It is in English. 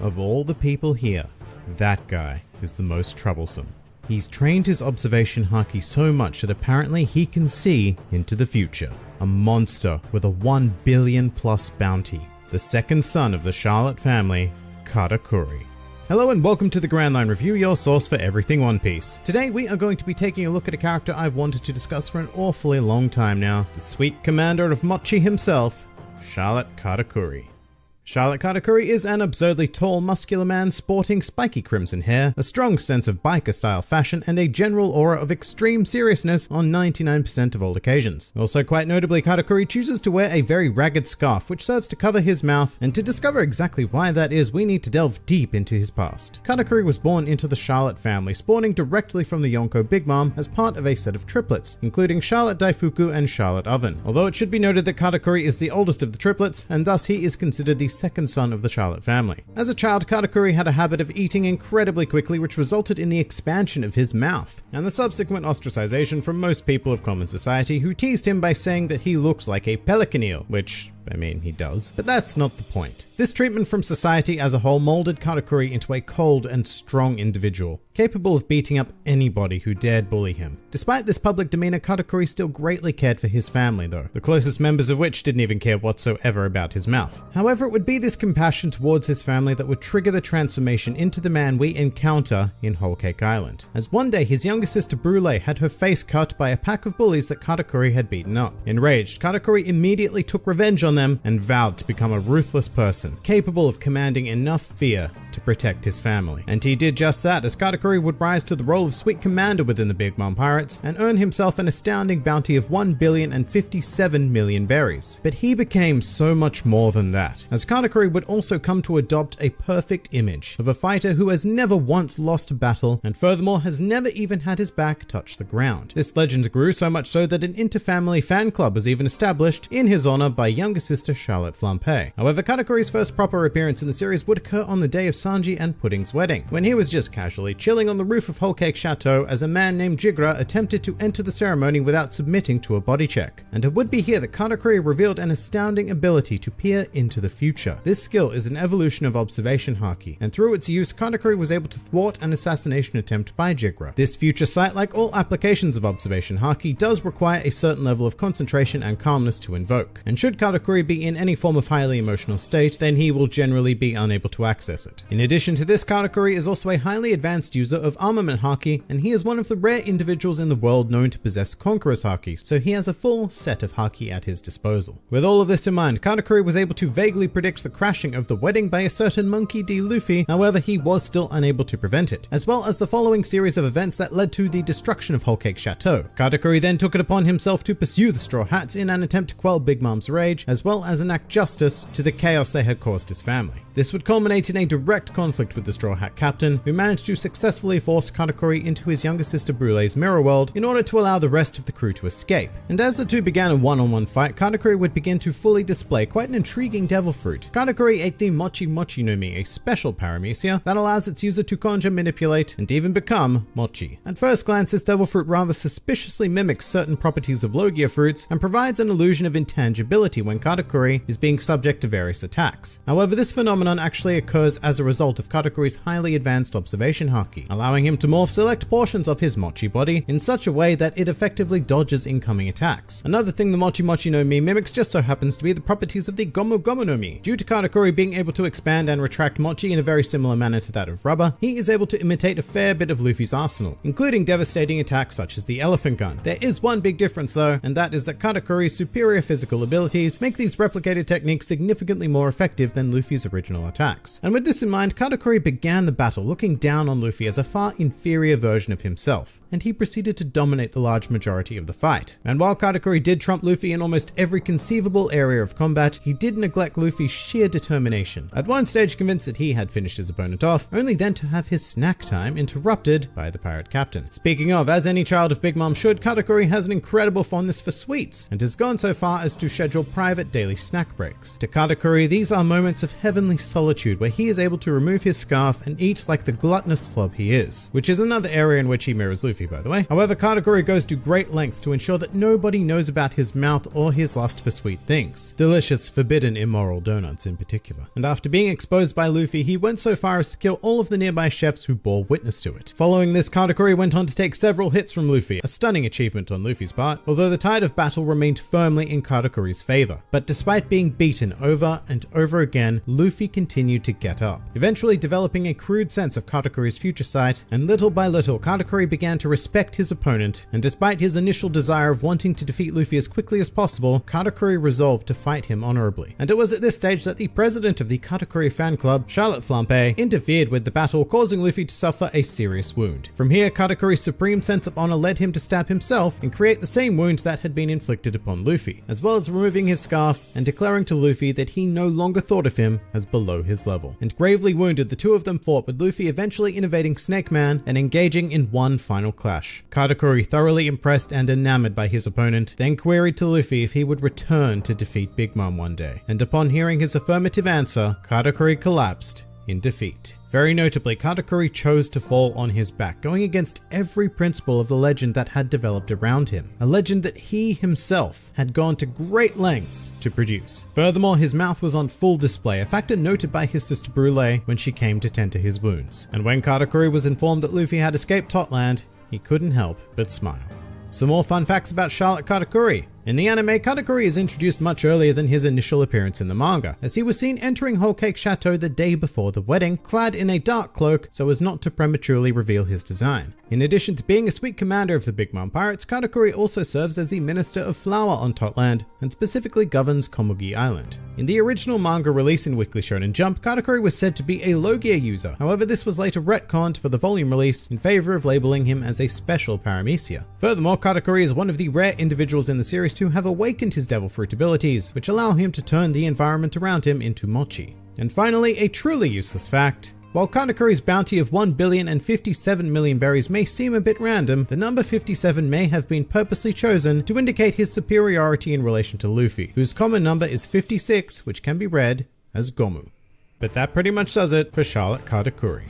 of all the people here, that guy is the most troublesome. He's trained his observation haki so much that apparently he can see into the future. A monster with a 1 billion plus bounty. The second son of the Charlotte family, Katakuri. Hello and welcome to the Grand Line Review, your source for everything One Piece. Today we are going to be taking a look at a character I've wanted to discuss for an awfully long time now. The sweet commander of Mochi himself, Charlotte Katakuri. Charlotte Katakuri is an absurdly tall, muscular man sporting spiky crimson hair, a strong sense of biker-style fashion, and a general aura of extreme seriousness on 99% of all occasions. Also quite notably, Katakuri chooses to wear a very ragged scarf which serves to cover his mouth, and to discover exactly why that is, we need to delve deep into his past. Katakuri was born into the Charlotte family, spawning directly from the Yonko Big Mom as part of a set of triplets, including Charlotte Daifuku and Charlotte Oven. Although it should be noted that Katakuri is the oldest of the triplets, and thus he is considered the second son of the Charlotte family. As a child, Katakuri had a habit of eating incredibly quickly, which resulted in the expansion of his mouth, and the subsequent ostracization from most people of common society, who teased him by saying that he looked like a pelican eel, which, I mean, he does. But that's not the point. This treatment from society as a whole molded Katakuri into a cold and strong individual, capable of beating up anybody who dared bully him. Despite this public demeanor, Katakuri still greatly cared for his family though, the closest members of which didn't even care whatsoever about his mouth. However, it would be this compassion towards his family that would trigger the transformation into the man we encounter in Whole Cake Island. As one day his younger sister Brûlée had her face cut by a pack of bullies that Katakuri had beaten up. Enraged, Katakuri immediately took revenge on them and vowed to become a ruthless person, capable of commanding enough fear to protect his family. And he did just that, as Katakuri would rise to the role of sweet commander within the Big Mom Pirates and earn himself an astounding bounty of 1,057,000,000 berries. But he became so much more than that, as Katakuri would also come to adopt a perfect image of a fighter who has never once lost a battle and furthermore has never even had his back touch the ground. This legend grew so much so that an inter-family fan club was even established in his honor by younger sister Charlotte Flampe. However, Katakuri's first proper appearance in the series would occur on the day of Sanji and Pudding's wedding, when he was just casually chilling on the roof of Whole Cake Chateau as a man named Jigra attempted to enter the ceremony without submitting to a body check. And it would be here that Katakuri revealed an astounding ability to peer into the future. This skill is an evolution of observation haki, and through its use, Katakuri was able to thwart an assassination attempt by Jigra. This future sight, like all applications of observation haki, does require a certain level of concentration and calmness to invoke, and should Katakuri be in any form of highly emotional state, then he will generally be unable to access it. In addition to this, Katakuri is also a highly advanced user of armament haki, and he is one of the rare individuals in the world known to possess Conqueror's haki, so he has a full set of haki at his disposal. With all of this in mind, Katakuri was able to vaguely predict the crashing of the wedding by a certain Monkey D. Luffy, however he was still unable to prevent it, as well as the following series of events that led to the destruction of Whole Cake Chateau. Katakuri then took it upon himself to pursue the Straw Hats in an attempt to quell Big Mom's rage, as well as enact justice to the chaos they had caused his family. This would culminate in a direct conflict with the Straw Hat captain, who managed to successfully force Katakuri into his younger sister Brûlée's mirror world in order to allow the rest of the crew to escape. And as the two began a one-on-one fight, Katakuri would begin to fully display quite an intriguing devil fruit. Katakuri ate the Mochi Mochi no Mi, a special paramecia that allows its user to conjure, manipulate, and even become Mochi. At first glance, this devil fruit rather suspiciously mimics certain properties of Logia fruits and provides an illusion of intangibility when Katakuri is being subject to various attacks. However, this phenomenon actually occurs as a result of Katakuri's highly advanced observation haki, allowing him to morph select portions of his Mochi body in such a way that it effectively dodges incoming attacks. Another thing the Mochi Mochi no Mi mimics just so happens to be the properties of the Gomu Gomu no Mi. Due to Katakuri being able to expand and retract Mochi in a very similar manner to that of rubber, he is able to imitate a fair bit of Luffy's arsenal, including devastating attacks such as the Elephant Gun. There is one big difference though, and that is that Katakuri's superior physical abilities make these replicated techniques significantly more effective than Luffy's original attacks. And with this in mind, Katakuri began the battle looking down on Luffy as a far inferior version of himself, and he proceeded to dominate the large majority of the fight. And while Katakuri did trump Luffy in almost every conceivable area of combat, he did neglect Luffy's sheer determination, at one stage convinced that he had finished his opponent off, only then to have his snack time interrupted by the pirate captain. Speaking of, as any child of Big Mom should, Katakuri has an incredible fondness for sweets, and has gone so far as to schedule private daily snack breaks. To Katakuri, these are moments of heavenly solitude where he is able to to remove his scarf and eat like the gluttonous slob he is, which is another area in which he mirrors Luffy, by the way. However, Katakuri goes to great lengths to ensure that nobody knows about his mouth or his lust for sweet things. Delicious, forbidden, immoral donuts in particular. And after being exposed by Luffy, he went so far as to kill all of the nearby chefs who bore witness to it. Following this, Katakuri went on to take several hits from Luffy, a stunning achievement on Luffy's part, although the tide of battle remained firmly in Katakuri's favor. But despite being beaten over and over again, Luffy continued to get up, eventually developing a crude sense of Katakuri's future sight, and little by little, Katakuri began to respect his opponent, and despite his initial desire of wanting to defeat Luffy as quickly as possible, Katakuri resolved to fight him honorably. And it was at this stage that the president of the Katakuri fan club, Charlotte Flampe, interfered with the battle, causing Luffy to suffer a serious wound. From here, Katakuri's supreme sense of honor led him to stab himself and create the same wound that had been inflicted upon Luffy, as well as removing his scarf and declaring to Luffy that he no longer thought of him as below his level. And gravely wounded, the two of them fought, with Luffy eventually innovating Snake Man and engaging in one final clash. Katakuri, thoroughly impressed and enamored by his opponent, then queried to Luffy if he would return to defeat Big Mom one day. And upon hearing his affirmative answer, Katakuri collapsed in defeat. Very notably, Katakuri chose to fall on his back, going against every principle of the legend that had developed around him, a legend that he himself had gone to great lengths to produce. Furthermore, his mouth was on full display, a factor noted by his sister Brûlée when she came to tend to his wounds. And when Katakuri was informed that Luffy had escaped Totland, he couldn't help but smile. Some more fun facts about Charlotte Katakuri. In the anime, Katakuri is introduced much earlier than his initial appearance in the manga, as he was seen entering Whole Cake Chateau the day before the wedding, clad in a dark cloak so as not to prematurely reveal his design. In addition to being a sweet commander of the Big Mom Pirates, Katakuri also serves as the Minister of Flour on Totland, and specifically governs Komugi Island. In the original manga release in Weekly Shonen Jump, Katakuri was said to be a Logia user, however this was later retconned for the volume release in favor of labeling him as a special paramecia. Furthermore, Katakuri is one of the rare individuals in the series to have awakened his devil fruit abilities, which allow him to turn the environment around him into mochi. And finally, a truly useless fact. While Katakuri's bounty of 1,057,000,000 berries may seem a bit random, the number 57 may have been purposely chosen to indicate his superiority in relation to Luffy, whose common number is 56, which can be read as Gomu. But that pretty much does it for Charlotte Katakuri.